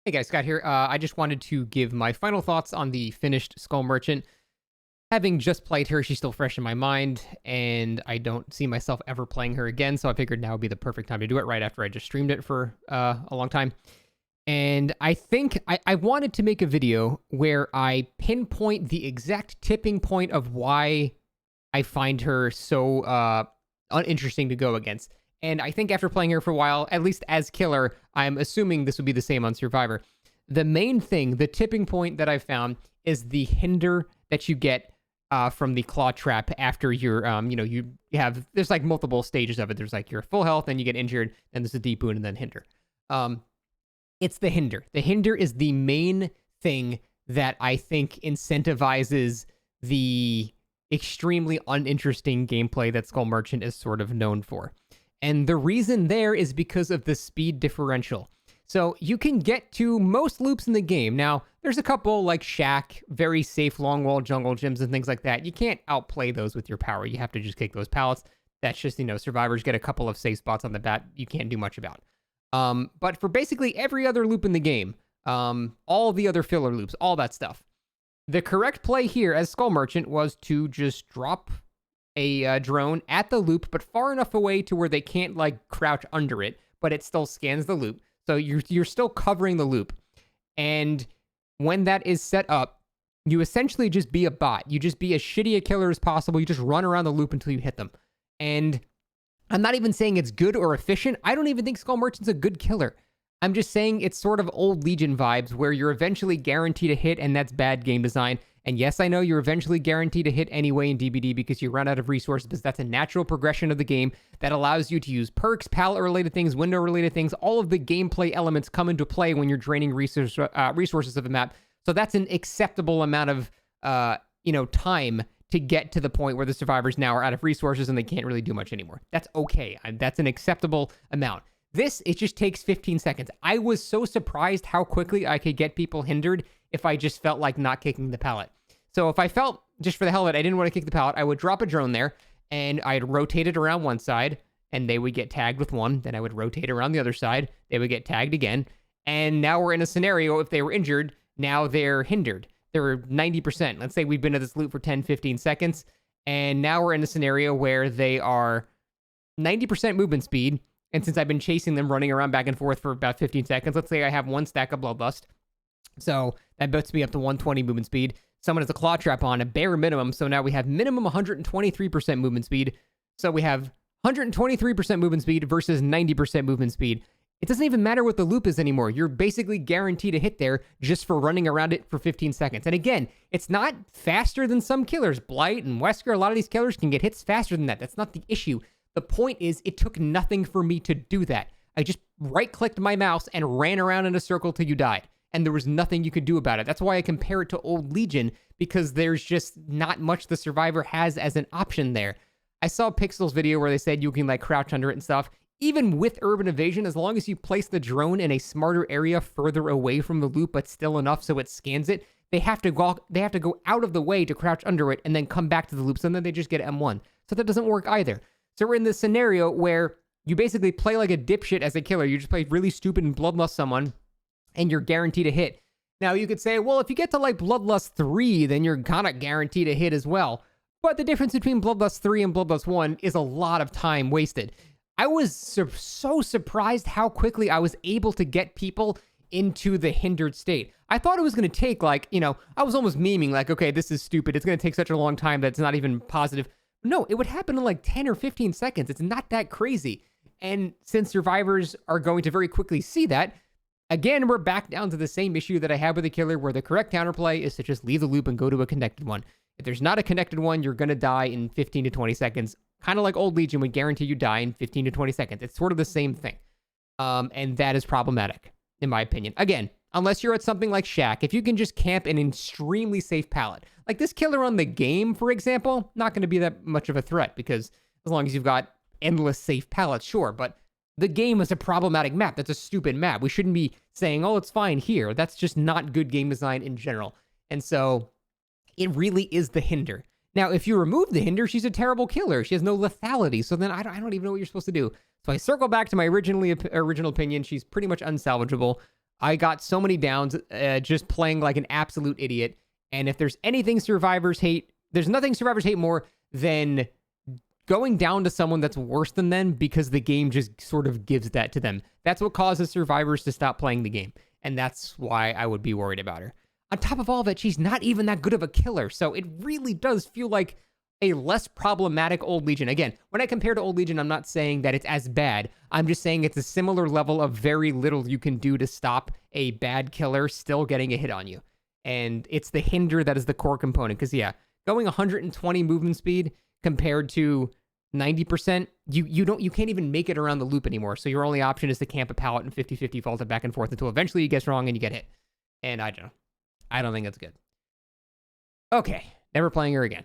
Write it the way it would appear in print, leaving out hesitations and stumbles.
Hey guys, Scott here. I just wanted to give my final thoughts on the finished Skull Merchant. Having just played her, she's still fresh in my mind, and I don't see myself ever playing her again, so I figured now would be the perfect time to do it right after I just streamed it for a long time. And I think I wanted to make a video where I pinpoint the exact tipping point of why I find her so uninteresting to go against. And I think after playing her for a while, at least as killer, I'm assuming this would be the same on Survivor. The main thing, the tipping point that I found is the hinder that you get from the claw trap after you're, you have, there's like multiple stages of it. There's like your full health, then you get injured, then there's a deep wound, and then hinder. It's the hinder. The hinder is the main thing that I think incentivizes the extremely uninteresting gameplay that Skull Merchant is sort of known for. And the reason there is because of the speed differential. So you can get to most loops in the game. Now, there's a couple like Shack, very safe long wall jungle gyms and things like that. You can't outplay those with your power. You have to just kick those pallets. That's just, survivors get a couple of safe spots on the bat you can't do much about. But for basically every other loop in the game, all the other filler loops, all that stuff, the correct play here as Skull Merchant was to just drop a drone at the loop, but far enough away to where they can't like crouch under it, but it still scans the loop. So you're still covering the loop. And when that is set up, you essentially just be a bot. You just be as shitty a killer as possible. You just run around the loop until you hit them. And I'm not even saying it's good or efficient. I don't even think Skull Merchant's a good killer. I'm just saying it's sort of old Legion vibes where you're eventually guaranteed a hit, and that's bad game design. And yes, I know you're eventually guaranteed a hit anyway in DBD because you run out of resources, because that's a natural progression of the game that allows you to use perks, pallet-related things, window-related things. All of the gameplay elements come into play when you're draining resources of the map. So that's an acceptable amount of, time to get to the point where the survivors now are out of resources and they can't really do much anymore. That's okay. That's an acceptable amount. This, it just takes 15 seconds. I was so surprised how quickly I could get people hindered if I just felt like not kicking the pallet. So if I felt, just for the hell of it, I didn't want to kick the pallet, I would drop a drone there, and I'd rotate it around one side, and they would get tagged with one. Then I would rotate around the other side. They would get tagged again. And now we're in a scenario, if they were injured, now they're hindered. They're 90%. Let's say we've been at this loop for 10, 15 seconds, and now we're in a scenario where they are 90% movement speed. And since I've been chasing them, running around back and forth for about 15 seconds, let's say I have one stack of Bloodlust. So that puts me up to 120 movement speed. Someone has a claw trap on, a bare minimum. So now we have minimum 123% movement speed. So we have 123% movement speed versus 90% movement speed. It doesn't even matter what the loop is anymore. You're basically guaranteed a hit there just for running around it for 15 seconds. And again, it's not faster than some killers. Blight and Wesker, a lot of these killers can get hits faster than that. That's not the issue. The point is, it took nothing for me to do that. I just right-clicked my mouse and ran around in a circle till you died. And there was nothing you could do about it. That's why I compare it to old Legion, because there's just not much the survivor has as an option there. I saw Pixel's video where they said you can like crouch under it and stuff. Even with urban evasion, as long as you place the drone in a smarter area further away from the loop, but still enough so it scans it, they have to go out of the way to crouch under it and then come back to the loop. So then they just get M1. So that doesn't work either. So we're in this scenario where you basically play like a dipshit as a killer. You just play really stupid and bloodlust someone, and you're guaranteed a hit. Now, you could say, well, if you get to like Bloodlust 3, then you're kind of guaranteed a hit as well. But the difference between Bloodlust 3 and Bloodlust 1 is a lot of time wasted. I was so surprised how quickly I was able to get people into the hindered state. I thought it was going to take like, I was almost memeing like, okay, this is stupid. It's going to take such a long time that it's not even positive. No, it would happen in like 10 or 15 seconds. It's not that crazy. And since survivors are going to very quickly see that, again, we're back down to the same issue that I had with the killer, where the correct counterplay is to just leave the loop and go to a connected one. If there's not a connected one, you're going to die in 15 to 20 seconds. Kind of like old Legion would guarantee you die in 15 to 20 seconds. It's sort of the same thing. And that is problematic, in my opinion. Again, unless you're at something like Shack, if you can just camp an extremely safe pallet. Like this killer on the game, for example, not going to be that much of a threat, because as long as you've got endless safe pallets, sure. But the game is a problematic map. That's a stupid map. We shouldn't be saying, oh, it's fine here. That's just not good game design in general. And so it really is the hinder. Now, if you remove the hinder, she's a terrible killer. She has no lethality. So then I don't even know what you're supposed to do. So I circle back to my original opinion. She's pretty much unsalvageable. I got so many downs just playing like an absolute idiot. And if there's anything survivors hate, there's nothing survivors hate more than going down to someone that's worse than them because the game just sort of gives that to them. That's what causes survivors to stop playing the game. And that's why I would be worried about her. On top of all of it, she's not even that good of a killer. So it really does feel like a less problematic Old Legion. Again, when I compare to Old Legion, I'm not saying that it's as bad. I'm just saying it's a similar level of very little you can do to stop a bad killer still getting a hit on you. And it's the hinder that is the core component. Because yeah, going 120 movement speed compared to 90%, you can't even make it around the loop anymore. So your only option is to camp a pallet and 50-50 vault it back and forth until eventually you get wrong and you get hit. And I don't know. I don't think that's good. Okay, never playing her again.